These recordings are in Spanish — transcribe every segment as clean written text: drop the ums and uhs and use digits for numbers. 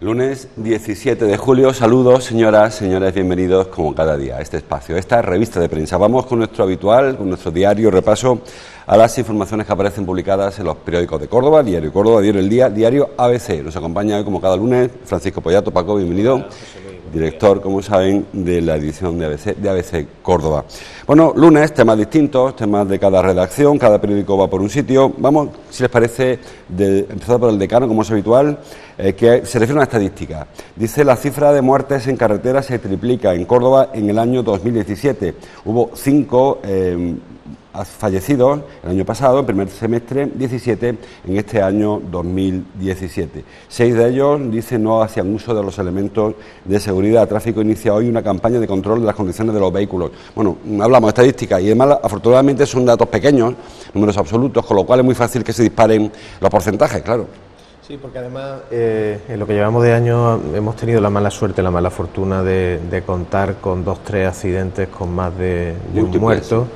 Lunes 17 de julio, saludos señoras, señores, bienvenidos como cada día a este espacio, a esta revista de prensa. Vamos con nuestro habitual, con nuestro diario repaso a las informaciones que aparecen publicadas en los periódicos de Córdoba, Diario Córdoba, Diario El Día, Diario ABC. Nos acompaña hoy como cada lunes Francisco Pollato. Paco, bienvenido. Director, como saben, de la edición de ABC Córdoba. Bueno, lunes, temas distintos, temas de cada redacción, cada periódico va por un sitio. Vamos, si les parece, empezar por el decano, como es habitual, que se refiere a una estadística. Dice, la cifra de muertes en carretera se triplica en Córdoba en el año 2017. Hubo 5 fallecidos el año pasado, en primer semestre, 17 en este año 2017. 6 de ellos, dice, no hacían uso de los elementos de seguridad. Tráfico inicia hoy una campaña de control de las condiciones de los vehículos. Bueno, hablamos de estadísticas y además, afortunadamente, son datos pequeños, números absolutos, con lo cual es muy fácil que se disparen los porcentajes, claro. Sí, porque además en lo que llevamos de año hemos tenido la mala suerte, la mala fortuna de contar con 2-3 accidentes con más de un muerto.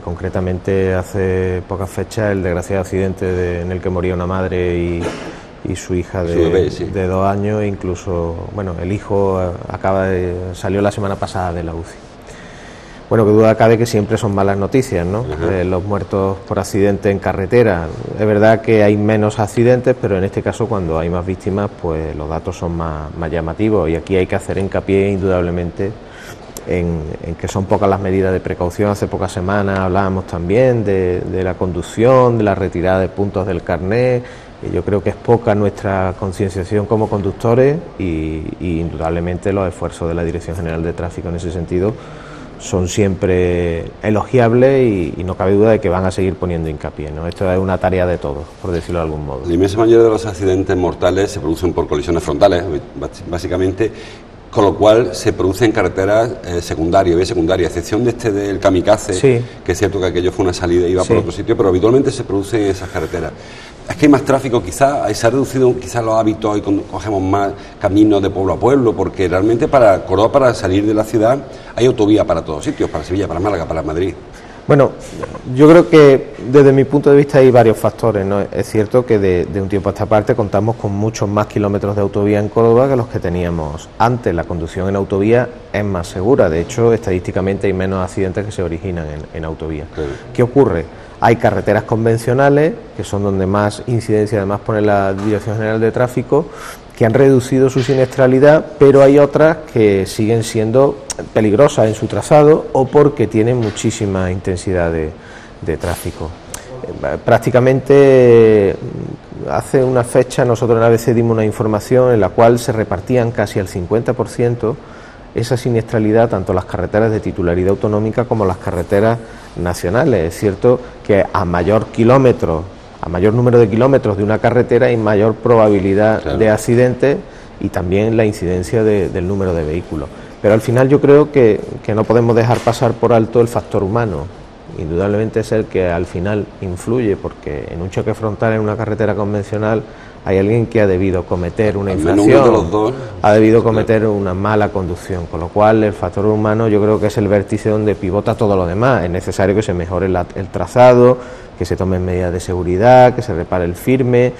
Concretamente, hace pocas fechas, el desgraciado accidente en el que moría una madre y su hija de 2 años, e incluso, bueno, el hijo salió la semana pasada de la UCI. Bueno, que duda cabe que siempre son malas noticias, ¿no? Los muertos por accidente en carretera. Es verdad que hay menos accidentes, pero en este caso, cuando hay más víctimas, pues los datos son más llamativos, y aquí hay que hacer hincapié indudablemente en que son pocas las medidas de precaución. Hace pocas semanas hablábamos también de la conducción, de la retirada de puntos del carnet. Yo creo que es poca nuestra concienciación como conductores y indudablemente los esfuerzos de la Dirección General de Tráfico en ese sentido son siempre elogiables y no cabe duda de que van a seguir poniendo hincapié, ¿no? Esto es una tarea de todos, por decirlo de algún modo. La inmensa mayoría de los accidentes mortales se producen por colisiones frontales, básicamente, con lo cual se produce en carreteras secundarias, vía secundaria, a excepción de del Kamikaze, sí, que es cierto que aquello fue una salida y iba por otro sitio, pero habitualmente se produce en esas carreteras. Es que hay más tráfico, quizás, se ha reducido quizás los hábitos y cogemos más caminos de pueblo a pueblo, porque realmente para Córdoba, para salir de la ciudad, hay autovía para todos sitios, para Sevilla, para Málaga, para Madrid. Bueno, yo creo que desde mi punto de vista hay varios factores, ¿no? Es cierto que de un tiempo a esta parte contamos con muchos más kilómetros de autovía en Córdoba que los que teníamos antes. La conducción en autovía es más segura, de hecho, estadísticamente hay menos accidentes que se originan en autovía. Sí. ¿Qué ocurre? Hay carreteras convencionales, que son donde más incidencia además pone la Dirección General de Tráfico, que han reducido su siniestralidad, pero hay otras que siguen siendo peligrosas en su trazado o porque tienen muchísima intensidad de tráfico. Prácticamente hace una fecha nosotros en ABC dimos una información en la cual se repartían casi al 50% esa siniestralidad, tanto las carreteras de titularidad autonómica como las carreteras nacionales. Es cierto que a mayor número de kilómetros de una carretera hay mayor probabilidad, claro, de accidentes y también la incidencia del número de vehículos. Pero al final yo creo que no podemos dejar pasar por alto el factor humano. Indudablemente es el que al final influye, porque en un choque frontal en una carretera convencional hay alguien que ha debido cometer una infracción, ha debido cometer una mala conducción, con lo cual el factor humano yo creo que es el vértice donde pivota todo lo demás. Es necesario que se mejore el trazado, que se tomen medidas de seguridad, que se repare el firme,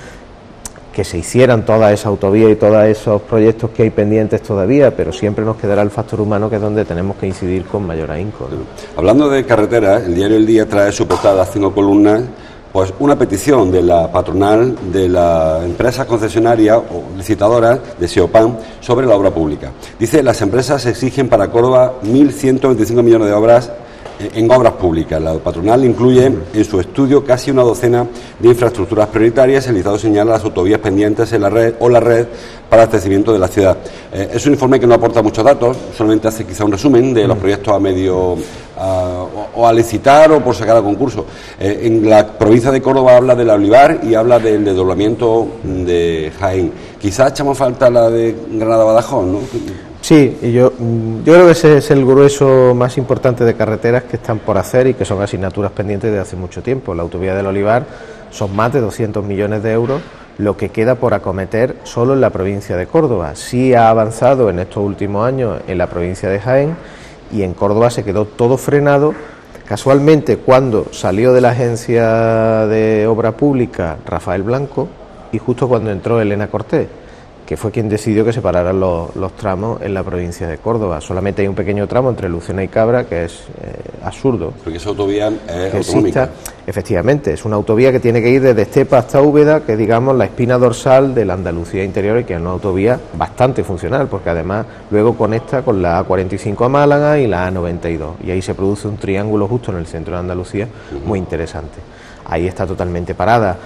que se hicieran toda esa autovía y todos esos proyectos que hay pendientes todavía, pero siempre nos quedará el factor humano, que es donde tenemos que incidir con mayor ahínco, ¿no? Hablando de carreteras, el diario El Día trae su portada, 5 columnas, pues una petición de la patronal de las empresas concesionarias o licitadoras de SEOPAN sobre la obra pública. Dice, las empresas exigen para Córdoba 1.125 millones de obras en obras públicas. La patronal incluye en su estudio casi una docena de infraestructuras prioritarias. El listado señala las autovías pendientes en la red o la red para abastecimiento de la ciudad. Es un informe que no aporta muchos datos, solamente hace quizá un resumen de los proyectos a medio o a licitar o por sacar a concurso. En la provincia de Córdoba habla de la Olivar y habla del desdoblamiento de Jaén. Quizás echamos falta la de Granada-Badajoz, ¿no? Sí, y yo creo que ese es el grueso más importante de carreteras que están por hacer y que son asignaturas pendientes de hace mucho tiempo. La autovía del Olivar son más de 200 millones de euros lo que queda por acometer solo en la provincia de Córdoba. Sí ha avanzado en estos últimos años en la provincia de Jaén, y en Córdoba se quedó todo frenado. Casualmente, cuando salió de la Agencia de Obra Pública Rafael Blanco y justo cuando entró Elena Cortés. que fue quien decidió que separaran los tramos en la provincia de Córdoba. Solamente hay un pequeño tramo entre Lucena y Cabra, que es absurdo. Porque esa autovía es autonómica. Efectivamente, es una autovía que tiene que ir desde Estepa hasta Úbeda, que es, digamos, la espina dorsal de la Andalucía interior, y que es una autovía bastante funcional, porque además luego conecta con la A45 a Málaga y la A92, y ahí se produce un triángulo justo en el centro de Andalucía muy interesante. Ahí está totalmente parada.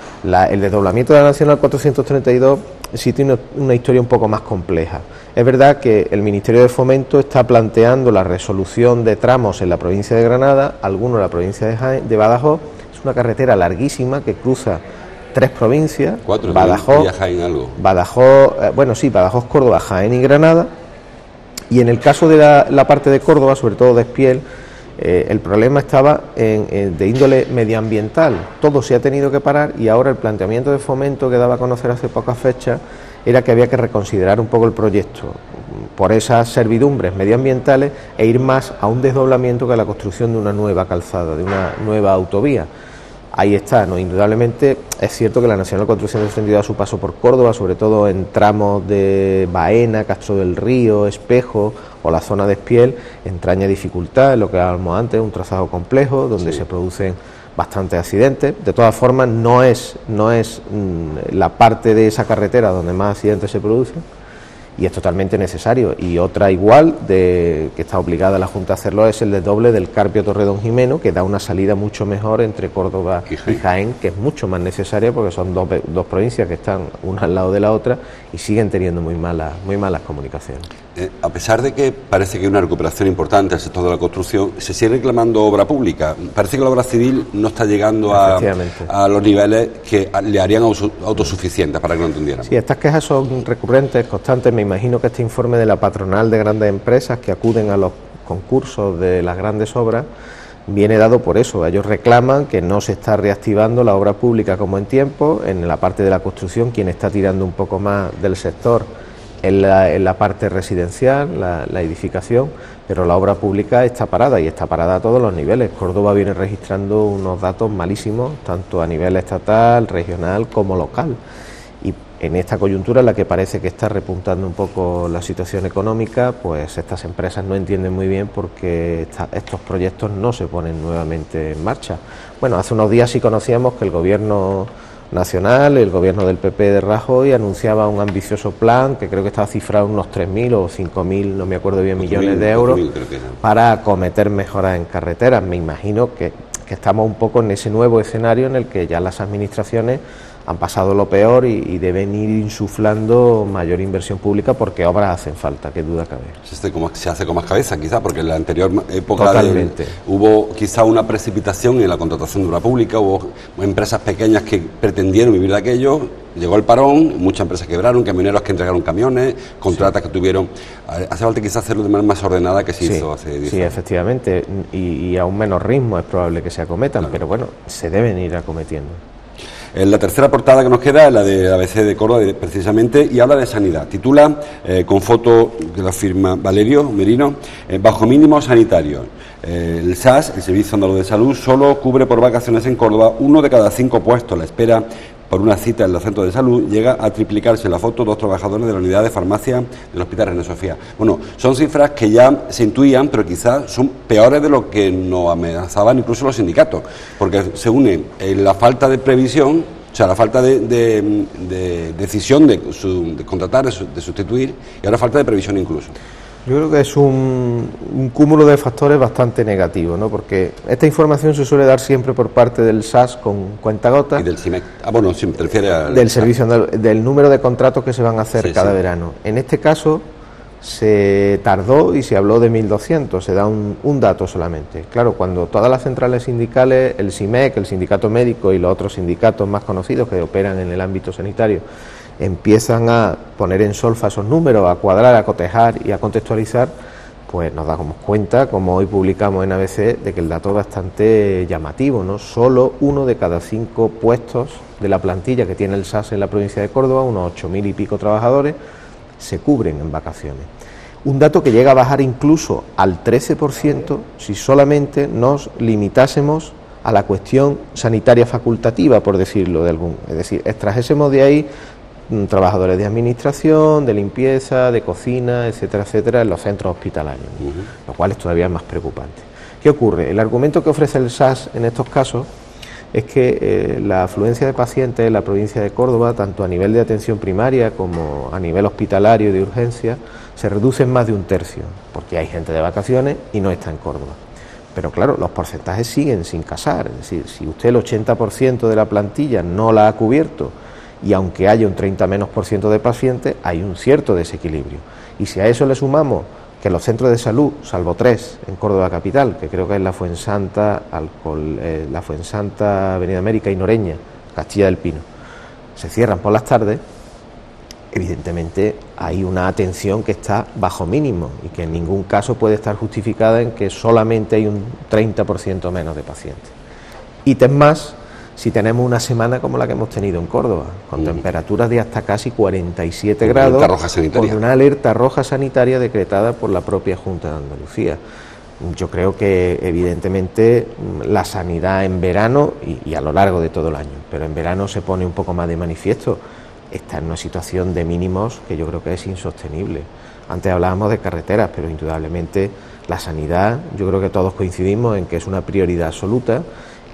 El desdoblamiento de la Nacional 432 sí tiene una historia un poco más compleja. Es verdad que el Ministerio de Fomento está planteando la resolución de tramos en la provincia de Granada, algunos en la provincia de Badajoz. Es una carretera larguísima que cruza 3 provincias, Badajoz, Badajoz, Córdoba, Jaén y Granada. Y en el caso de la parte de Córdoba, sobre todo de Espiel, el problema estaba de índole medioambiental. Todo se ha tenido que parar, y ahora el planteamiento de Fomento que daba a conocer hace pocas fechas era que había que reconsiderar un poco el proyecto por esas servidumbres medioambientales e ir más a un desdoblamiento que a la construcción de una nueva calzada, de una nueva autovía. Ahí está, ¿no? Indudablemente es cierto que la Nacional 432 a su paso por Córdoba, sobre todo en tramos de Baena, Castro del Río, Espejo o la zona de Espiel, entraña dificultad, en lo que hablábamos antes, un trazado complejo donde se producen bastantes accidentes. De todas formas, no es la parte de esa carretera donde más accidentes se producen, y es totalmente necesario. Y otra igual, que está obligada la Junta a hacerlo, es el desdoble del Carpio Torredón Jimeno, que da una salida mucho mejor entre Córdoba y Jaén, que es mucho más necesaria porque son dos provincias que están una al lado de la otra y siguen teniendo muy malas comunicaciones. A pesar de que parece que hay una recuperación importante del sector de la construcción, se sigue reclamando obra pública. Parece que la obra civil no está llegando a los niveles que le harían autosuficientes, para que lo entendiéramos. Sí, estas quejas son recurrentes, constantes. Me imagino que este informe de la patronal de grandes empresas que acuden a los concursos de las grandes obras viene dado por eso. Ellos reclaman que no se está reactivando la obra pública como en tiempo. En la parte de la construcción, quien está tirando un poco más del sector en la parte residencial, la edificación, pero la obra pública está parada, y está parada a todos los niveles. Córdoba viene registrando unos datos malísimos, tanto a nivel estatal, regional como local. Y en esta coyuntura en la que parece que está repuntando un poco la situación económica, pues estas empresas no entienden muy bien por qué estos proyectos no se ponen nuevamente en marcha. Bueno, hace unos días sí conocíamos que el Gobierno nacional, el gobierno del PP de Rajoy, anunciaba un ambicioso plan que creo que estaba cifrado en unos 3.000 o 5.000, no me acuerdo bien, millones de euros para acometer mejoras en carreteras. Me imagino que estamos un poco en ese nuevo escenario en el que ya las administraciones han pasado lo peor y deben ir insuflando mayor inversión pública, porque obras hacen falta, qué duda cabe. Se hace con más cabeza, quizá, porque en la anterior época hubo quizá una precipitación en la contratación de obra pública, hubo empresas pequeñas que pretendieron vivir de aquello, llegó el parón, muchas empresas quebraron, camioneros que entregaron camiones, contratas que tuvieron. Hace falta quizá hacerlo de manera más ordenada que se hizo hace 10 años. Sí, efectivamente, y a un menor ritmo es probable que se acometan, pero bueno, se deben ir acometiendo. La tercera portada que nos queda es la de ABC de Córdoba, precisamente, y habla de sanidad. Titula, con foto que la firma Valerio Merino, bajo mínimo sanitario. El SAS, el Servicio Andaluz de Salud, solo cubre por vacaciones en Córdoba 1 de cada 5 puestos. La espera por una cita en los centros de salud llega a triplicarse. La foto, 2 trabajadores de la unidad de farmacia del Hospital Reina Sofía. Bueno, son cifras que ya se intuían, pero quizás son peores de lo que nos amenazaban incluso los sindicatos, porque se une la falta de previsión, o sea, la falta de decisión de contratar, de sustituir, y ahora falta de previsión incluso. Yo creo que es un cúmulo de factores bastante negativo, ¿no? Porque esta información se suele dar siempre por parte del SAS con cuentagotas. Y del CIMEC. Bueno, sí, te refieres al del servicio, del número de contratos que se van a hacer cada verano. En este caso se tardó y se habló de 1.200, se da un dato solamente. Claro, cuando todas las centrales sindicales, el CIMEC, el sindicato médico y los otros sindicatos más conocidos que operan en el ámbito sanitario, empiezan a poner en solfa esos números, a cuadrar, a cotejar y a contextualizar, pues nos damos cuenta, como hoy publicamos en ABC, de que el dato es bastante llamativo, ¿no? Solo 1 de cada 5 puestos de la plantilla que tiene el SAS en la provincia de Córdoba, unos 8.000 y pico trabajadores, se cubren en vacaciones. Un dato que llega a bajar incluso al 13% si solamente nos limitásemos a la cuestión sanitaria facultativa, por decirlo de algún, es decir, extrajésemos de ahí trabajadores de administración, de limpieza, de cocina, etcétera, etcétera, en los centros hospitalarios, lo cual es todavía más preocupante. ¿Qué ocurre? El argumento que ofrece el SAS en estos casos es que la afluencia de pacientes en la provincia de Córdoba, tanto a nivel de atención primaria como a nivel hospitalario y de urgencia, se reduce en más de un tercio, porque hay gente de vacaciones y no está en Córdoba. Pero claro, los porcentajes siguen sin casar, es decir, si usted el 80% de la plantilla no la ha cubierto y aunque haya un 30% de pacientes, hay un cierto desequilibrio. Y si a eso le sumamos que los centros de salud, salvo 3 en Córdoba capital, que creo que es la Fuensanta, Avenida América y Noreña, Castilla del Pino, se cierran por las tardes, evidentemente hay una atención que está bajo mínimo y que en ningún caso puede estar justificada en que solamente hay un 30% menos de pacientes. Ítem más si tenemos una semana como la que hemos tenido en Córdoba, con temperaturas de hasta casi 47 grados, con una alerta roja sanitaria decretada por la propia Junta de Andalucía. Yo creo que evidentemente la sanidad en verano y a lo largo de todo el año, pero en verano se pone un poco más de manifiesto, está en una situación de mínimos que yo creo que es insostenible. Antes hablábamos de carreteras, pero indudablemente la sanidad, yo creo que todos coincidimos en que es una prioridad absoluta,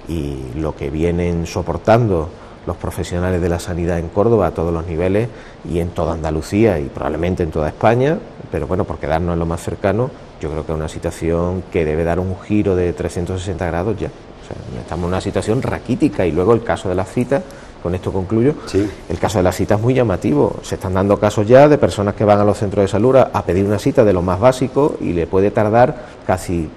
y lo que vienen soportando los profesionales de la sanidad en Córdoba a todos los niveles y en toda Andalucía y probablemente en toda España, pero bueno, por quedarnos en lo más cercano, yo creo que es una situación que debe dar un giro de 360 grados ya. O sea, estamos en una situación raquítica. Y luego el caso de las citas, con esto concluyo, sí. El caso de las citas es muy llamativo. Se están dando casos ya de personas que van a los centros de salud a pedir una cita de lo más básico y le puede tardar casi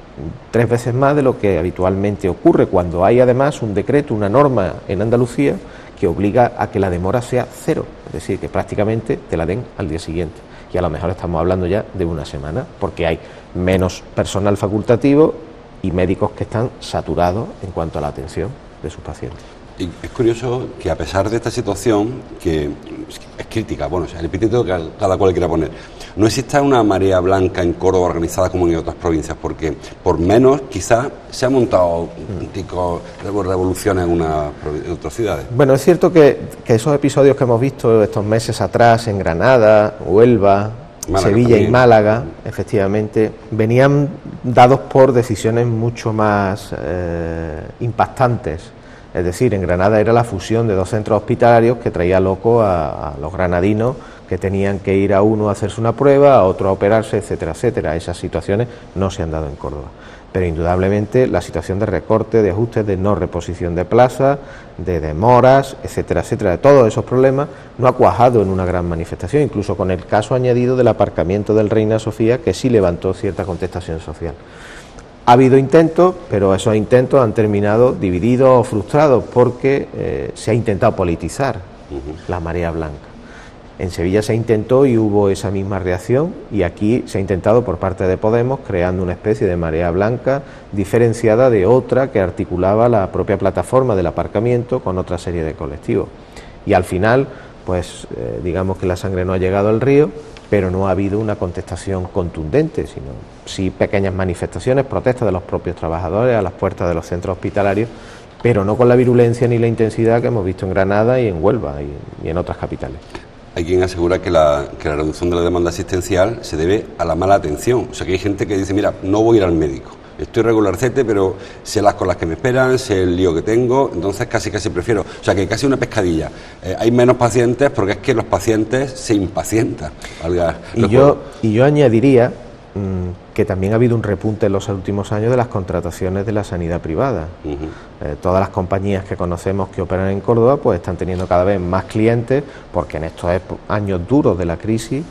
3 veces más de lo que habitualmente ocurre, cuando hay además un decreto, una norma en Andalucía que obliga a que la demora sea 0, es decir, que prácticamente te la den al día siguiente. Y a lo mejor estamos hablando ya de una semana, porque hay menos personal facultativo y médicos que están saturados en cuanto a la atención de sus pacientes. Y es curioso que a pesar de esta situación, que es crítica, bueno, o sea, el epíteto que cada cual quiera poner, no exista una marea blanca en Córdoba organizada como en otras provincias, porque por menos quizás se ha montado un tico de revolución en otras ciudades. Bueno, es cierto que esos episodios que hemos visto estos meses atrás en Granada, Huelva, Málaga, Sevilla también. Y Málaga, efectivamente, venían dados por decisiones mucho más impactantes. Es decir, en Granada era la fusión de 2 centros hospitalarios que traía loco a los granadinos, que tenían que ir a uno a hacerse una prueba, a otro a operarse, etcétera, etcétera. Esas situaciones no se han dado en Córdoba. Pero indudablemente la situación de recorte, de ajustes, de no reposición de plazas, de demoras, etcétera, etcétera, de todos esos problemas, no ha cuajado en una gran manifestación, incluso con el caso añadido del aparcamiento del Reina Sofía, que sí levantó cierta contestación social. Ha habido intentos, pero esos intentos han terminado divididos o frustrados porque se ha intentado politizar la marea blanca. En Sevilla se intentó y hubo esa misma reacción, y aquí se ha intentado por parte de Podemos, creando una especie de marea blanca diferenciada de otra que articulaba la propia plataforma del aparcamiento con otra serie de colectivos. Y al final, pues digamos que la sangre no ha llegado al río, pero no ha habido una contestación contundente, sino sí pequeñas manifestaciones, protestas de los propios trabajadores a las puertas de los centros hospitalarios, pero no con la virulencia ni la intensidad que hemos visto en Granada y en Huelva y en otras capitales. Hay quien asegura que la reducción de la demanda asistencial se debe a la mala atención. O sea, que hay gente que dice, mira, no voy a ir al médico, estoy regularcete, pero sé las colas que me esperan, sé el lío que tengo, entonces casi prefiero. O sea, que casi una pescadilla. Hay menos pacientes porque es que los pacientes se impacientan. Y yo añadiría que también ha habido un repunte en los últimos años de las contrataciones de la sanidad privada. Todas las compañías que conocemos que operan en Córdoba pues están teniendo cada vez más clientes, porque en estos años duros de la crisis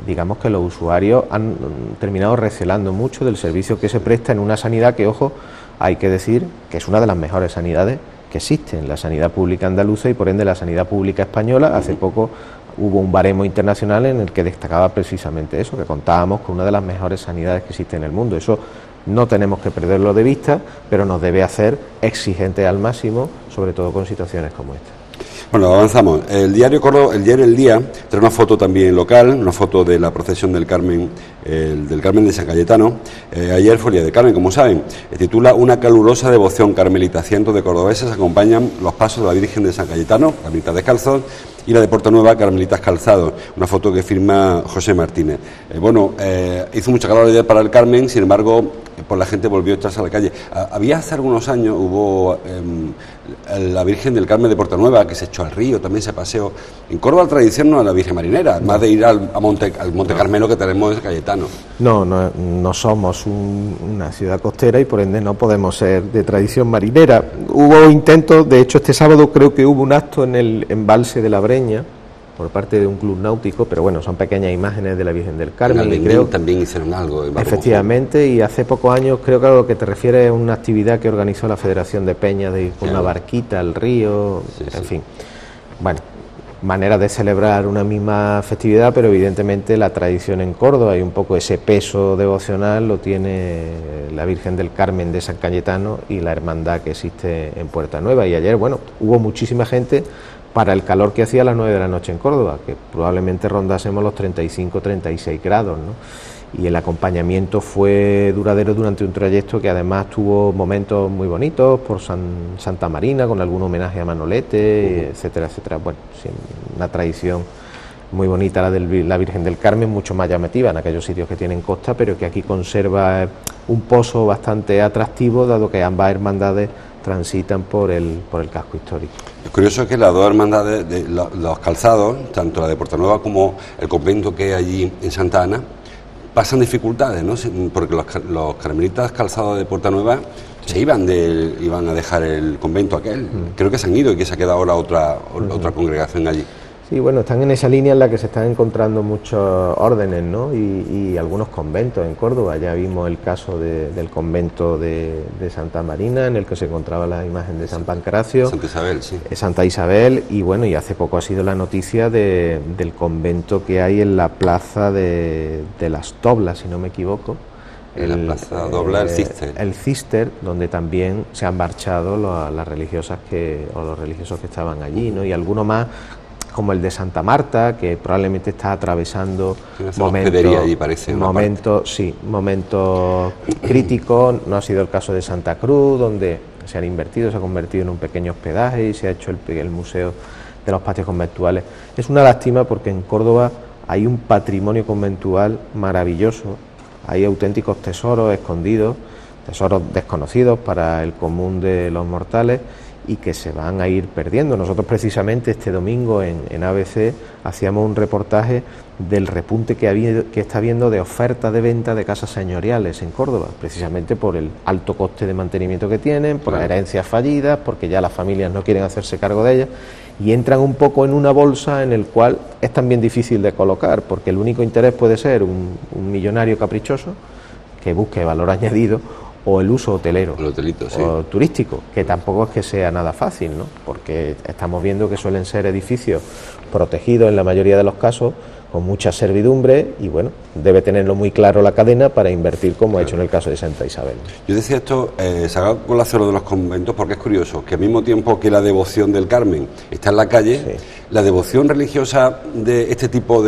digamos que los usuarios han terminado recelando mucho del servicio que se presta en una sanidad que, ojo, hay que decir que es una de las mejores sanidades que existen, la sanidad pública andaluza y por ende la sanidad pública española. Hace poco hubo un baremo internacional en el que destacaba precisamente eso, que contábamos con una de las mejores sanidades que existe en el mundo. Eso no tenemos que perderlo de vista, pero nos debe hacer exigentes al máximo, sobre todo con situaciones como esta. Bueno, avanzamos. El diario Córdoba, el diario El Día, trae una foto también local, una foto de la procesión del Carmen, del Carmen de San Cayetano. Ayer fue el día de Carmen, como saben. Titula Una calurosa devoción carmelita. Cientos de cordobeses acompañan los pasos de la Virgen de San Cayetano, carmelitas descalzos, y la de Portanueva, Carmelitas Calzados, una foto que firma José Martínez. Hizo mucha calor ayer para el Carmen, sin embargo, pues la gente volvió a echarse a la calle. Había hace algunos años, hubo la Virgen del Carmen de Portanueva, que se echó al río, también se paseó. En Córdoba la tradición no es la Virgen Marinera, más de ir al Monte Carmelo que tenemos en Cayetano. No somos una ciudad costera y por ende no podemos ser de tradición marinera. Hubo intentos, de hecho este sábado creo que hubo un acto en el embalse de la Breña por parte de un club náutico, pero bueno, son pequeñas imágenes de la Virgen del Carmen. Y creo también hicieron algo. Efectivamente, y hace pocos años creo que a lo que te refieres es una actividad que organizó la Federación de Peñas de ir con una barquita al río, en fin. Bueno, manera de celebrar una misma festividad, pero evidentemente la tradición en Córdoba y un poco ese peso devocional lo tiene la Virgen del Carmen de San Cayetano y la hermandad que existe en Puerta Nueva. Y ayer, bueno, hubo muchísima gente para el calor que hacía a las 9 de la noche en Córdoba, que probablemente rondásemos los 35-36 grados, ¿no? Y el acompañamiento fue duradero durante un trayecto que además tuvo momentos muy bonitos por Santa Marina, con algún homenaje a Manolete, etcétera, etcétera. Bueno, sí, una tradición muy bonita la de la Virgen del Carmen, mucho más llamativa en aquellos sitios que tienen costa, pero que aquí conserva un pozo bastante atractivo, dado que ambas hermandades transitan por el casco histórico. Es curioso que las dos hermandades, los calzados, tanto la de Portanueva como el convento que hay allí en Santa Ana, pasan dificultades, ¿no? Porque los carmelitas calzados de Portanueva se iban a dejar el convento aquel. Creo que se han ido y que se ha quedado ahora otra congregación allí. Sí, bueno, están en esa línea en la que se están encontrando muchos órdenes, ¿no? Y algunos conventos en Córdoba. Ya vimos el caso del convento de Santa Marina, en el que se encontraba la imagen de San Pancracio. Santa Isabel, sí. Santa Isabel, y bueno, y hace poco ha sido la noticia del convento que hay en la plaza de las Toblas, si no me equivoco. En la plaza Dobla, el Cister. El Cister, donde también se han marchado las religiosas o los religiosos que estaban allí, ¿no? Y alguno más, como el de Santa Marta, que probablemente está atravesando momentos críticos. No ha sido el caso de Santa Cruz, donde se ha convertido en un pequeño hospedaje y se ha hecho el museo de los patios conventuales. Es una lástima porque en Córdoba hay un patrimonio conventual maravilloso, hay auténticos tesoros escondidos, tesoros desconocidos para el común de los mortales, y que se van a ir perdiendo. Nosotros precisamente este domingo en ABC hacíamos un reportaje del repunte que está habiendo de oferta de venta de casas señoriales en Córdoba, precisamente por el alto coste de mantenimiento que tienen, por las herencias fallidas, porque ya las familias no quieren hacerse cargo de ellas, y entran un poco en una bolsa en el cual es también difícil de colocar, porque el único interés puede ser un millonario caprichoso que busque valor añadido, o el uso hotelero, o turístico, que tampoco es que sea nada fácil, ¿no? Porque estamos viendo que suelen ser edificios protegidos en la mayoría de los casos, con mucha servidumbre, y bueno, debe tenerlo muy claro la cadena para invertir, como ha hecho en el caso de Santa Isabel. Yo decía esto, se haga con la cero de los conventos, porque es curioso que al mismo tiempo que la devoción del Carmen está en la calle, la devoción religiosa de este tipo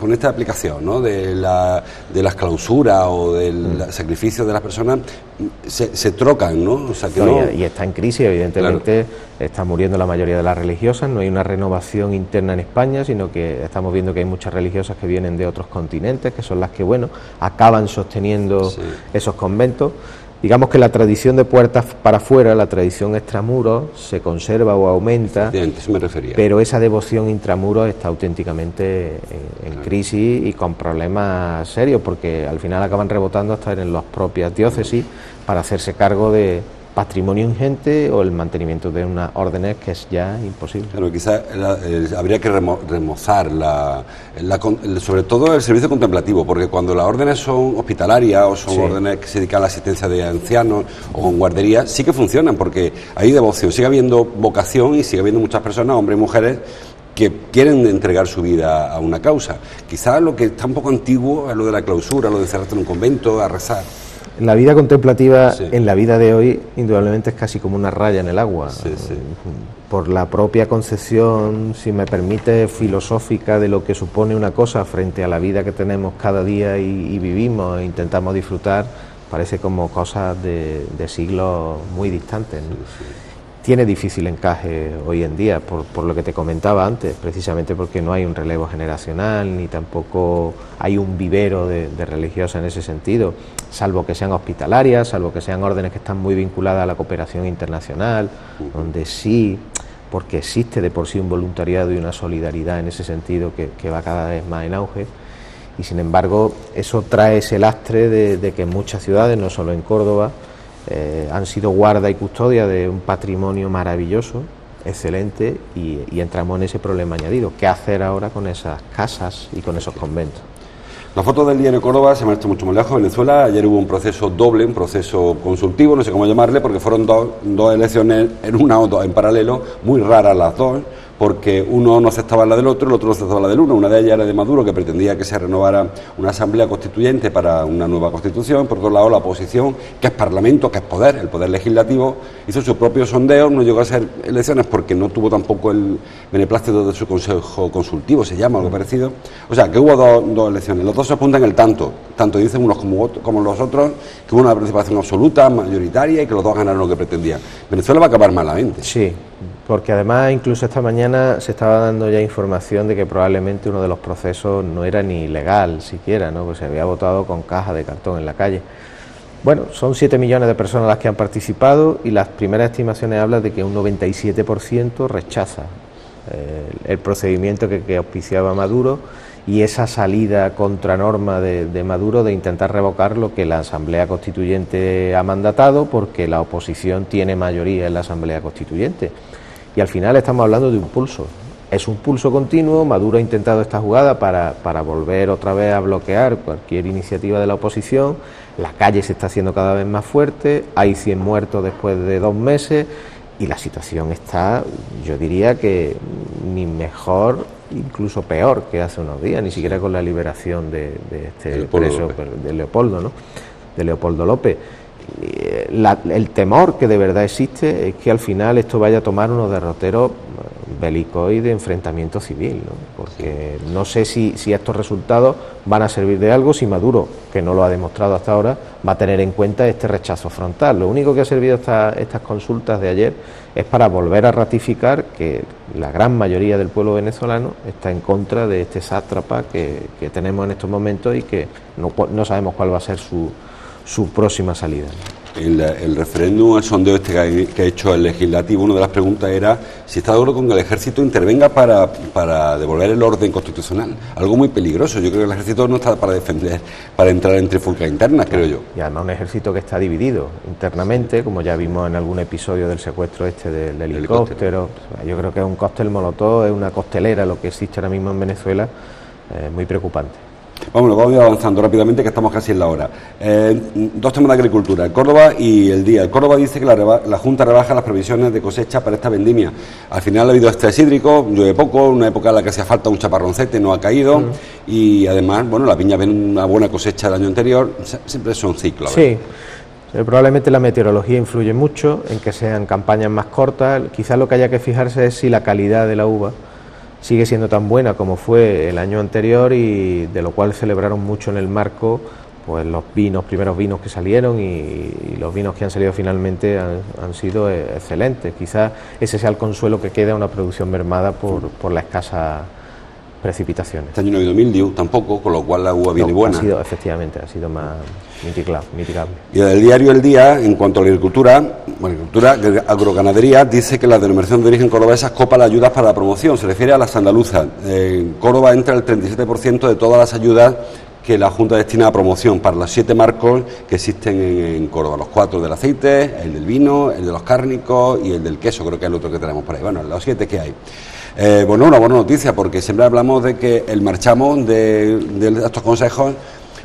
con esta aplicación, ¿no? de las clausuras o del sacrificio de las personas, se trocan, ¿no? O sea, que y está en crisis, evidentemente. Está muriendo la mayoría de las religiosas, no hay una renovación interna en España, sino que estamos viendo que hay muchas religiosas que vienen de otros continentes, que son las que, bueno, acaban sosteniendo esos conventos. Digamos que la tradición de puertas para afuera, la tradición extramuros, se conserva o aumenta, eso me refería. Pero esa devoción intramuros está auténticamente en crisis y con problemas serios, porque al final acaban rebotando hasta en las propias diócesis para hacerse cargo de patrimonio ingente o el mantenimiento de unas órdenes que es ya imposible. Claro, quizás habría que remozar sobre todo el servicio contemplativo, porque cuando las órdenes son hospitalarias o son órdenes que se dedican a la asistencia de ancianos o con guarderías, sí que funcionan, porque hay devoción, sigue habiendo vocación y sigue habiendo muchas personas, hombres y mujeres, que quieren entregar su vida a una causa. Quizás lo que está un poco antiguo es lo de la clausura, lo de encerrarte en un convento a rezar. La vida contemplativa en la vida de hoy indudablemente es casi como una raya en el agua, por la propia concepción, si me permite, filosófica de lo que supone una cosa frente a la vida que tenemos cada día y vivimos e intentamos disfrutar, parece como cosas de siglos muy distantes, ¿no? tiene difícil encaje hoy en día, por lo que te comentaba antes, precisamente porque no hay un relevo generacional, ni tampoco hay un vivero de religiosas en ese sentido, salvo que sean hospitalarias, salvo que sean órdenes que están muy vinculadas a la cooperación internacional, donde sí, porque existe de por sí un voluntariado y una solidaridad en ese sentido que va cada vez más en auge, y sin embargo eso trae ese lastre de que en muchas ciudades, no solo en Córdoba, han sido guarda y custodia de un patrimonio maravilloso, excelente, y entramos en ese problema añadido. ¿Qué hacer ahora con esas casas y con esos conventos? La foto del diario Córdoba se marcha mucho más lejos. Venezuela, ayer hubo un proceso doble, un proceso consultivo, no sé cómo llamarle, porque fueron dos elecciones en una o dos en paralelo, muy raras las dos, porque uno no aceptaba la del otro, el otro no aceptaba la del uno. Una de ellas era de Maduro, que pretendía que se renovara una asamblea constituyente para una nueva constitución. Por otro lado, la oposición, que es parlamento, que es poder, el poder legislativo, hizo su propio sondeo, no llegó a ser elecciones porque no tuvo tampoco el beneplácito de su consejo consultivo, se llama, algo parecido. O sea, que hubo dos elecciones, los dos se apuntan el tanto dicen unos como los otros, que hubo una participación absoluta, mayoritaria, y que los dos ganaron lo que pretendían. Venezuela va a acabar malamente. Sí, porque además incluso esta mañana se estaba dando ya información de que probablemente uno de los procesos no era ni legal siquiera, ¿no? Pues se había votado con caja de cartón en la calle. Bueno, son 7 millones de personas las que han participado y las primeras estimaciones hablan de que un 97% rechaza el procedimiento que auspiciaba Maduro y esa salida contra norma de Maduro de intentar revocar lo que la Asamblea Constituyente ha mandatado, porque la oposición tiene mayoría en la Asamblea Constituyente. Y al final estamos hablando de un pulso. Es un pulso continuo. Maduro ha intentado esta jugada para volver otra vez a bloquear cualquier iniciativa de la oposición. La calle se está haciendo cada vez más fuerte, hay 100 muertos después de 2 meses y la situación está, yo diría que ni mejor, incluso peor que hace unos días, ni siquiera con la liberación de este preso, de Leopoldo, ¿no? De Leopoldo López. El temor que de verdad existe es que al final esto vaya a tomar unos derroteros bélicos y de enfrentamiento civil, ¿no? Porque no sé si estos resultados van a servir de algo, si Maduro, que no lo ha demostrado hasta ahora, va a tener en cuenta este rechazo frontal. Lo único que ha servido estas consultas de ayer es para volver a ratificar que la gran mayoría del pueblo venezolano está en contra de este sátrapa que tenemos en estos momentos y que no sabemos cuál va a ser su próxima salida. El referéndum, el sondeo que ha hecho el legislativo, una de las preguntas era si está de acuerdo con que el ejército intervenga para devolver el orden constitucional. Algo muy peligroso. Yo creo que el ejército no está para defender, para entrar en trifulcas internas, creo yo. Y además un ejército que está dividido internamente, como ya vimos en algún episodio del secuestro del helicóptero. Yo creo que es un cóctel molotov, es una costelera lo que existe ahora mismo en Venezuela, muy preocupante. Vamos a ir avanzando rápidamente, que estamos casi en la hora. 2 temas de agricultura, el Córdoba y el Día. El Córdoba dice que la Junta rebaja las previsiones de cosecha para esta vendimia. Al final ha habido estrés hídrico, llueve poco, una época en la que hacía falta un chaparroncete, no ha caído, y además, bueno, la viña ven una buena cosecha del año anterior, siempre son ciclos. Sí. Probablemente la meteorología influye mucho en que sean campañas más cortas. Quizás lo que haya que fijarse es si la calidad de la uva sigue siendo tan buena como fue el año anterior, y de lo cual celebraron mucho en el marco pues los primeros vinos que salieron, y los vinos que han salido finalmente han sido excelentes. Quizás ese sea el consuelo que queda a una producción mermada por la escasa precipitaciones. Este año no ha habido mildiu tampoco, con lo cual la uva viene buena. Efectivamente, ha sido más mitigable. Y el diario El Día, en cuanto a la agricultura, agroganadería, dice que la denominación de origen cordobesa copa las ayudas para la promoción, se refiere a las andaluzas. En Córdoba entra el 37% de todas las ayudas que la Junta destina a promoción para los 7 marcos que existen en Córdoba, los 4 del aceite, el del vino, el de los cárnicos y el del queso, creo que es el otro que tenemos por ahí. Bueno, los 7 que hay. Bueno, una buena noticia, porque siempre hablamos de que el marchamo de estos consejos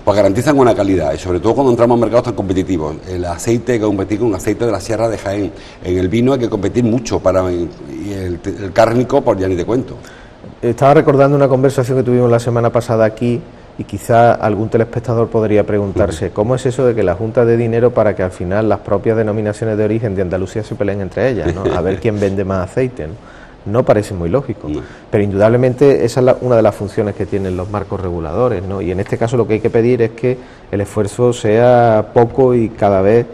pues garantizan una calidad, y sobre todo cuando entramos en mercados tan competitivos. El aceite hay que competir con un aceite de la Sierra de Jaén, en el vino hay que competir mucho, y el cárnico, pues ya ni te cuento. Estaba recordando una conversación que tuvimos la semana pasada aquí, y quizá algún telespectador podría preguntarse ¿cómo es eso de que la Junta dé dinero para que al final las propias denominaciones de origen de Andalucía se peleen entre ellas, ¿no? A ver quién vende más aceite, ¿no? No parece muy lógico, pero indudablemente esa es una de las funciones que tienen los marcos reguladores, ¿no? Y en este caso lo que hay que pedir es que el esfuerzo sea poco y cada vez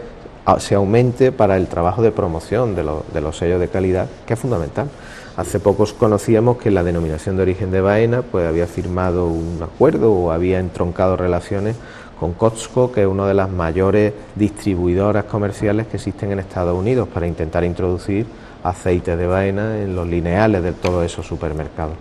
se aumente para el trabajo de promoción de los sellos de calidad, que es fundamental. Hace poco conocíamos que la denominación de origen de Baena pues había firmado un acuerdo o había entroncado relaciones con Costco, que es una de las mayores distribuidoras comerciales que existen en Estados Unidos, para intentar introducir aceite de Baena en los lineales de todos esos supermercados.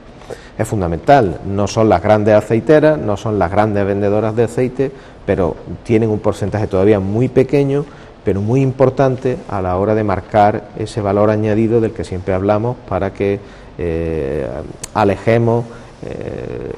Es fundamental, no son las grandes aceiteras, no son las grandes vendedoras de aceite, pero tienen un porcentaje todavía muy pequeño, pero muy importante a la hora de marcar ese valor añadido del que siempre hablamos, para que alejemos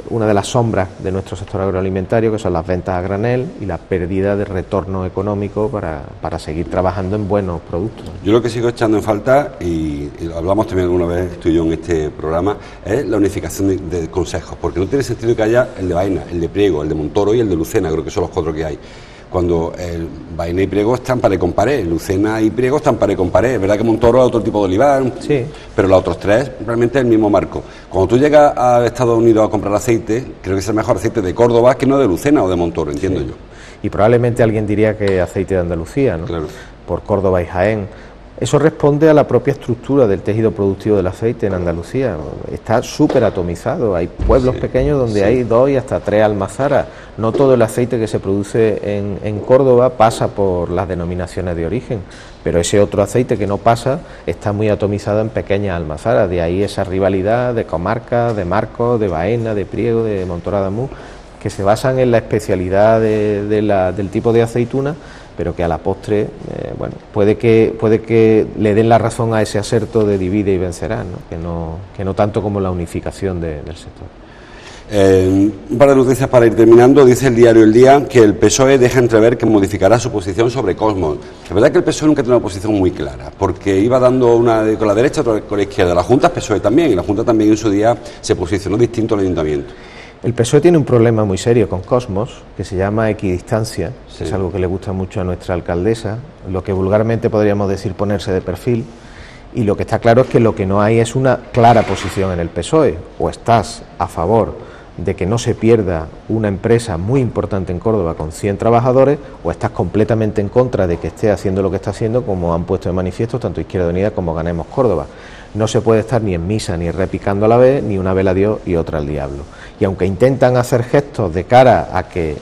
una de las sombras de nuestro sector agroalimentario, que son las ventas a granel y la pérdida de retorno económico para seguir trabajando en buenos productos. Yo lo que sigo echando en falta, y lo hablamos también alguna vez tú y yo en este programa, es la unificación de consejos, porque no tiene sentido que haya el de Baena, el de Priego, el de Montoro y el de Lucena, creo que son los 4 que hay. Cuando el Baena y Priego están pared con pared, Lucena y Priego están pared con pared. Es verdad que Montoro es otro tipo de olivar, sí, pero los otros 3 realmente es el mismo marco. Cuando tú llegas a Estados Unidos a comprar aceite, creo que es el mejor aceite de Córdoba que no de Lucena o de Montoro, entiendo yo. Y probablemente alguien diría que aceite de Andalucía, ¿no? Claro. Por Córdoba y Jaén. Eso responde a la propia estructura del tejido productivo del aceite en Andalucía. Está súper atomizado. Hay pueblos pequeños donde hay 2 y hasta 3 almazaras. No todo el aceite que se produce en Córdoba pasa por las denominaciones de origen, pero ese otro aceite que no pasa está muy atomizado en pequeñas almazaras. De ahí esa rivalidad de comarcas, de Marcos, de Baena, de Priego, de Montoro-Adamuz, que se basan en la especialidad del tipo de aceituna, pero que a la postre, puede que le den la razón a ese aserto de divide y vencerás, ¿no? Que no tanto como la unificación del sector. Un par de noticias para ir terminando. Dice el diario El Día que el PSOE deja entrever que modificará su posición sobre Cosmos. La verdad es que el PSOE nunca tiene una posición muy clara, porque iba dando una con la derecha, otra con la izquierda. La Junta es PSOE también, y la Junta también en su día se posicionó distinto al Ayuntamiento. El PSOE tiene un problema muy serio con Cosmos, que se llama equidistancia, sí, que es algo que le gusta mucho a nuestra alcaldesa, lo que vulgarmente podríamos decir ponerse de perfil, y lo que está claro es que lo que no hay es una clara posición en el PSOE. O estás a favor de que no se pierda una empresa muy importante en Córdoba con 100 trabajadores, o estás completamente en contra de que esté haciendo lo que está haciendo, como han puesto de manifiesto tanto Izquierda Unida como Ganemos Córdoba. No se puede estar ni en misa ni repicando a la vez, ni una vela a Dios y otra al diablo. Y aunque intentan hacer gestos de cara a que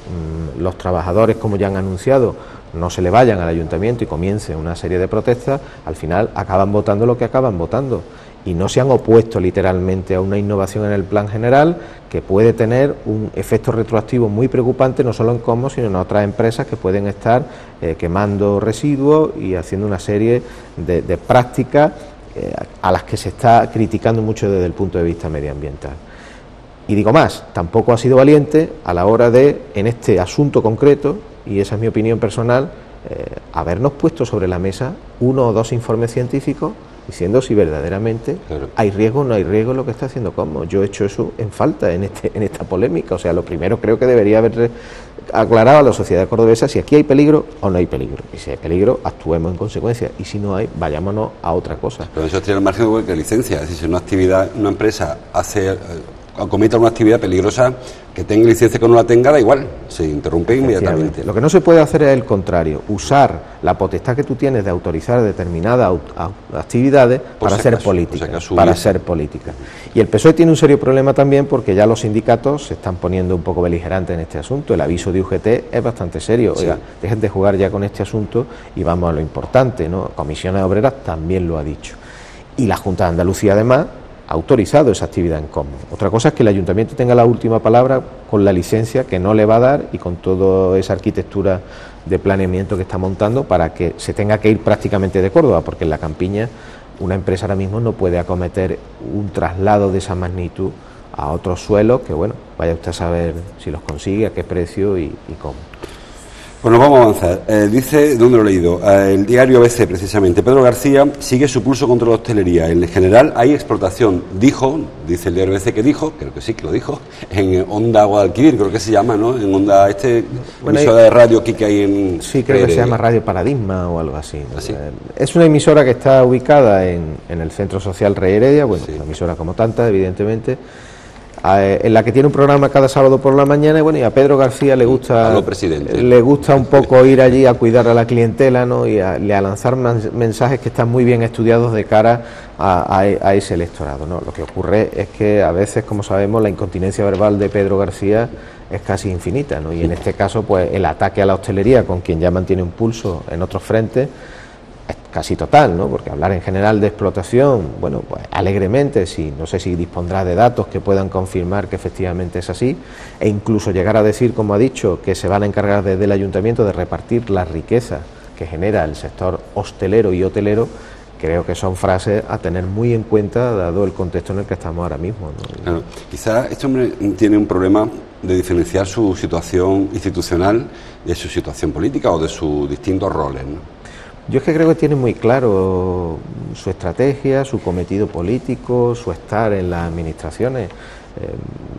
los trabajadores, como ya han anunciado, no se le vayan al ayuntamiento y comience una serie de protestas, al final acaban votando lo que acaban votando. Y no se han opuesto literalmente a una innovación en el plan general que puede tener un efecto retroactivo muy preocupante, no solo en Cosmos, sino en otras empresas que pueden estar quemando residuos y haciendo una serie de prácticas a las que se está criticando mucho desde el punto de vista medioambiental. Y digo más, tampoco ha sido valiente a la hora de, en este asunto concreto, y esa es mi opinión personal, habernos puesto sobre la mesa 1 o 2 informes científicos diciendo si verdaderamente hay riesgo o no hay riesgo en lo que está haciendo Cosmos. Yo he hecho eso en falta en esta polémica. O sea, lo primero creo que debería haber aclarado a la sociedad cordobesa si aquí hay peligro o no hay peligro. Y si hay peligro, actuemos en consecuencia. Y si no hay, vayámonos a otra cosa. Pero eso tiene el margen de cualquier licencia. Es decir, si una empresa cometa una actividad peligrosa, que tenga licencia que no la tenga, da igual, se interrumpe inmediatamente. Lo que no se puede hacer es el contrario, usar la potestad que tú tienes de autorizar determinadas actividades para hacer política. Y el PSOE tiene un serio problema también, porque ya los sindicatos se están poniendo un poco beligerantes en este asunto. El aviso de UGT es bastante serio. Oiga, dejen de jugar ya con este asunto y vamos a lo importante, ¿no? Comisiones Obreras también lo ha dicho. Y la Junta de Andalucía, además, ha autorizado esa actividad en Cosmos. Otra cosa es que el ayuntamiento tenga la última palabra con la licencia que no le va a dar y con toda esa arquitectura de planeamiento que está montando para que se tenga que ir prácticamente de Córdoba, porque en la campiña una empresa ahora mismo no puede acometer un traslado de esa magnitud a otros suelos que, bueno, vaya usted a saber si los consigue, a qué precio y cómo. Bueno, vamos a avanzar. Dice, ¿dónde lo he leído? El diario ABC, precisamente. Pedro García sigue su pulso contra la hostelería. En general hay explotación. Dice el diario ABC que dijo, creo que sí que lo dijo, en Onda Guadalquivir, creo que se llama, ¿no? En Onda, emisora de radio aquí que hay en... Sí, creo que se llama Radio Paradigma o algo así, ¿no? ¿Así? Es una emisora que está ubicada en el Centro Social Rey Heredia, bueno, sí. Una emisora como tantas, evidentemente. en la que tiene un programa cada sábado por la mañana, y bueno, y a Pedro García le gusta un poco ir allí a cuidar a la clientela, ¿no? Y a lanzar mensajes que están muy bien estudiados de cara a ese electorado, ¿no? Lo que ocurre es que a veces, como sabemos, la incontinencia verbal de Pedro García es casi infinita, ¿no? Y en este caso, pues el ataque a la hostelería, con quien ya mantiene un pulso en otros frentes, es casi total, ¿no? Porque hablar en general de explotación, bueno, pues alegremente, sí, no sé si dispondrá de datos que puedan confirmar que efectivamente es así, e incluso llegar a decir, como ha dicho, que se van a encargar desde el ayuntamiento de repartir la riqueza que genera el sector hostelero y hotelero. Creo que son frases a tener muy en cuenta dado el contexto en el que estamos ahora mismo, ¿no? Claro, quizás este hombre tiene un problema de diferenciar su situación institucional de su situación política o de sus distintos roles, ¿no? Yo es que creo que tiene muy claro su estrategia, su cometido político, su estar en las administraciones.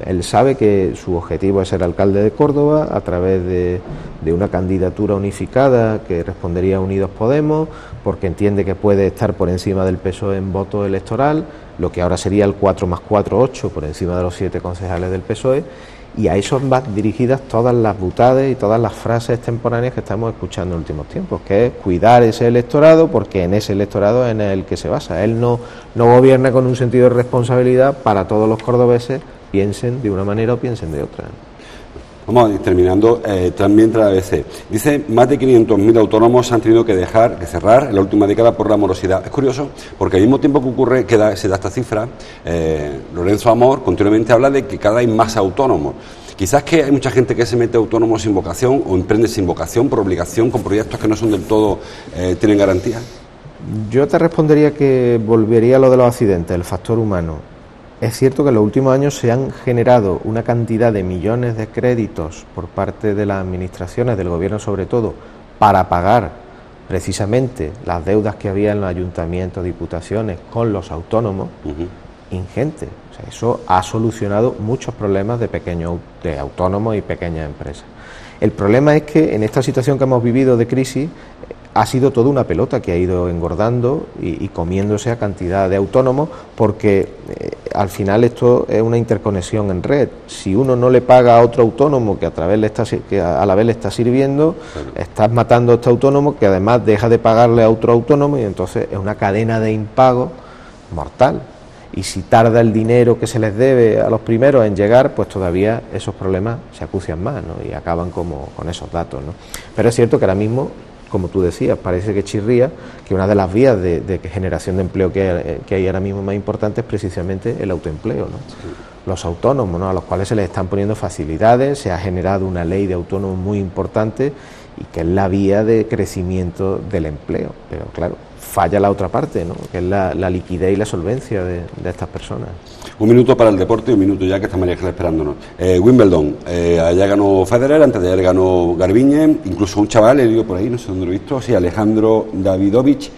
Él sabe que su objetivo es ser alcalde de Córdoba a través de una candidatura unificada que respondería a Unidos Podemos, porque entiende que puede estar por encima del PSOE en voto electoral, lo que ahora sería el 4 más 4, 8, por encima de los 7 concejales del PSOE, y a eso van dirigidas todas las butades y todas las frases extemporáneas que estamos escuchando en últimos tiempos, que es cuidar ese electorado, porque en ese electorado es en el que se basa. Él no gobierna con un sentido de responsabilidad para todos los cordobeses, piensen de una manera o piensen de otra. Vamos a ir terminando, también tras ABC. Dice, más de 500.000 autónomos han tenido que cerrar en la última década por la morosidad. Es curioso, porque al mismo tiempo que ocurre, se da esta cifra, Lorenzo Amor continuamente habla de que cada vez hay más autónomos. Quizás que hay mucha gente que se mete autónomo sin vocación o emprende sin vocación, por obligación, con proyectos que no son del todo, tienen garantía. Yo te respondería que volvería a lo de los accidentes, el factor humano. Es cierto que en los últimos años se han generado una cantidad de millones de créditos por parte de las administraciones, del gobierno sobre todo, para pagar precisamente las deudas que había en los ayuntamientos, diputaciones, con los autónomos, ingentes. O sea, eso ha solucionado muchos problemas de autónomos y pequeñas empresas. El problema es que en esta situación que hemos vivido de crisis, ha sido toda una pelota que ha ido engordando y comiéndose a cantidad de autónomos, porque al final esto es una interconexión en red. Si uno no le paga a otro autónomo que a la vez le está sirviendo, claro, estás matando a este autónomo que además deja de pagarle a otro autónomo, y entonces es una cadena de impago mortal. Y si tarda el dinero que se les debe a los primeros en llegar, pues todavía esos problemas se acucian más, ¿no? Y acaban como con esos datos, ¿no? Pero es cierto que ahora mismo, como tú decías, parece que chirría que una de las vías de generación de empleo que hay ahora mismo más importante es precisamente el autoempleo, ¿no? Sí. Los autónomos, ¿no?, a los cuales se les están poniendo facilidades, se ha generado una ley de autónomos muy importante y que es la vía de crecimiento del empleo. Pero claro, falla la otra parte, ¿no?, que es la liquidez y la solvencia de estas personas. Un minuto para el deporte y un minuto ya que está María Ángeles esperándonos. Wimbledon, allá ganó Federer, antes de ayer ganó Garbiñe, incluso un chaval, he leído por ahí, no sé dónde lo he visto, sí, Alejandro Davidovich,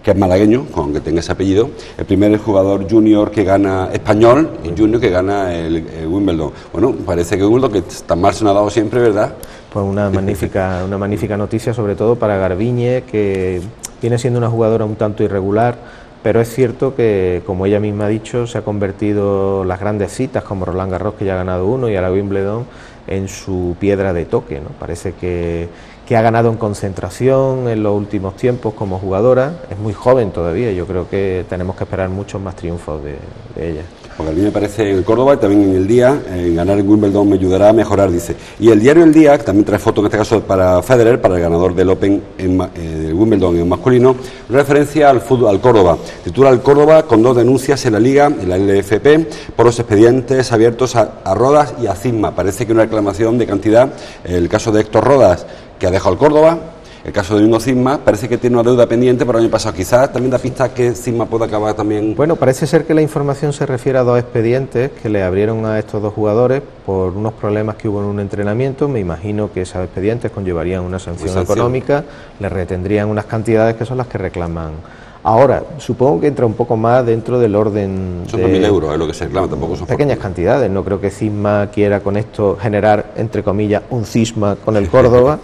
que es malagueño, aunque tenga ese apellido, el primer jugador junior que gana, español, y junior que gana el Wimbledon. Bueno, parece que Wimbledon, que tan mal se ha dado siempre, ¿verdad? Pues una magnífica noticia, sobre todo para Garbiñe, que viene siendo una jugadora un tanto irregular, pero es cierto que, como ella misma ha dicho, se ha convertido las grandes citas, como Roland Garros, que ya ha ganado uno, y ahora Wimbledon, en su piedra de toque, ¿no? Parece que ha ganado en concentración en los últimos tiempos como jugadora. Es muy joven todavía, yo creo que tenemos que esperar muchos más triunfos de ella. Porque a mí me parece en Córdoba y también en El Día, ganar en Wimbledon me ayudará a mejorar, dice. Y el diario El Día, que también trae foto en este caso para Federer, para el ganador del Open del Wimbledon en masculino, referencia al fútbol, al Córdoba. Titula el Córdoba con 2 denuncias en la Liga, en la LFP, por los expedientes abiertos a Rodas y a Cisma. Parece que una reclamación de cantidad, el caso de Héctor Rodas, que ha dejado el Córdoba. El caso de Uno Cisma parece que tiene una deuda pendiente por el año pasado. Quizás también da pista que Cisma pueda acabar también. Bueno, parece ser que la información se refiere a 2 expedientes que le abrieron a estos 2 jugadores por unos problemas que hubo en un entrenamiento. Me imagino que esos expedientes conllevarían una sanción económica, le retendrían unas cantidades que son las que reclaman. Ahora, supongo que entra un poco más dentro del orden. Son 2.000 euros, es lo que se reclama, tampoco son pequeñas cantidades. No creo que Cisma quiera con esto generar, entre comillas, un cisma con el Córdoba.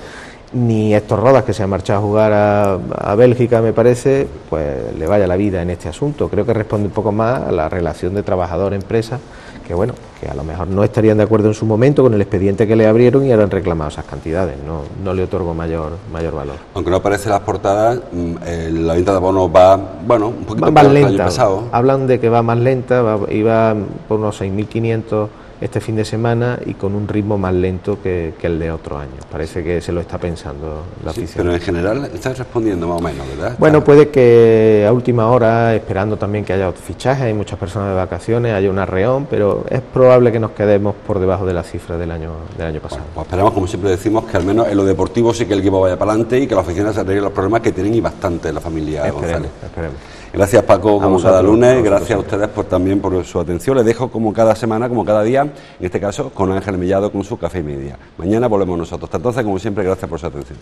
Ni Héctor Rodas, que se ha marchado a jugar a Bélgica, me parece, pues le vaya la vida en este asunto. Creo que responde un poco más a la relación de trabajador-empresa, que bueno, que a lo mejor no estarían de acuerdo en su momento con el expediente que le abrieron y ahora han reclamado esas cantidades. No le otorgo mayor valor. Aunque no aparece en las portadas, la venta de abonos va, bueno, un poquito más peor que el lenta. año pasado. Hablan de que va más lenta, iba por unos 6.500 este fin de semana y con un ritmo más lento que el de otro año. Parece que se lo está pensando la afición. Pero en general estás respondiendo más o menos, ¿verdad? Bueno, puede que a última hora, esperando también que haya otro fichaje, hay muchas personas de vacaciones, haya un arreón, pero es probable que nos quedemos por debajo de la cifra del año pasado. Bueno, pues esperamos, como siempre decimos, que al menos en lo deportivo sí que el equipo vaya para adelante y que las aficiones se arreglen los problemas que tienen y bastante la familia González. Esperemos. Gracias, Paco, como cada lunes, gracias a ustedes también por su atención. Les dejo como cada semana, como cada día, en este caso con Ángel Mellado con su Café y Media. Mañana volvemos nosotros. Hasta entonces, como siempre, gracias por su atención.